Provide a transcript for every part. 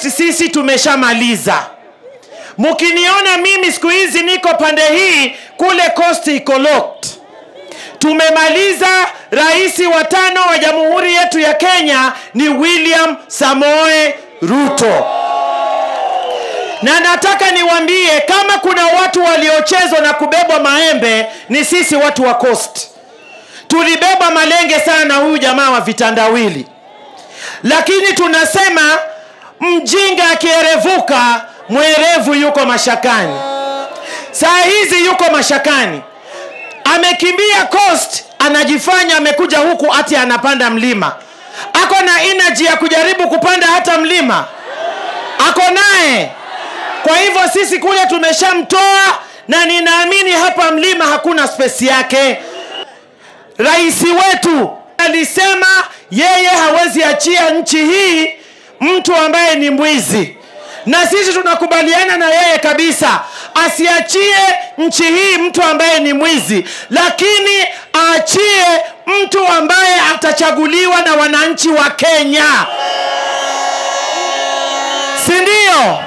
Coast sisi tumeshamaliza. Mkiniona mimi siku hizi niko pande hii, kule Coast iko locked. Tumemaliza. Rais wa 5 wa Jamhuri yetu ya Kenya ni William Samoei Ruto. Na nataka niwaambie, kama kuna watu waliochezwa na kubebwa maembe, ni sisi watu wa Coast. Tulibeba malenge sana huyu jamaa wa vitandawili. Lakini tunasema mjinga akierevuka, mwerevu yuko mashakani. Saa hizi yuko mashakani. Amekimbia Coast, anajifanya amekuja huku ati anapanda mlima. Ako na energy ya kujaribu kupanda hata mlima? Ako naye. Kwa hivyo sisi kule tumeshamtoa, na ninaamini hapa mlima hakuna space yake. Rais wetu alisema yeye hawezi achia nchi hii mtu ambaye ni mwizi. Na sisi tunakubaliana na yeye kabisa. Asiachie nchi hii mtu ambaye ni mwizi, lakini aachie mtu ambaye atachaguliwa na wananchi wa Kenya. Si ndio?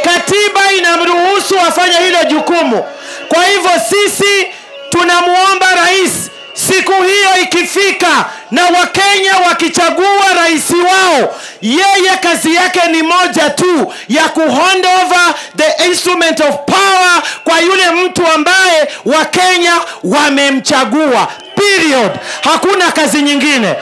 Katiba inamruhusu afanye hilo jukumu. Kwa hivyo sisi tunamuomba rais, siku hiyo ikifika na Wakenya wakichagua rais wao, yeye kazi yake ni moja tu, ya kuhand over the instrument of power kwa yule mtu ambaye Wakenya wamemchagua. Period. Hakuna kazi nyingine.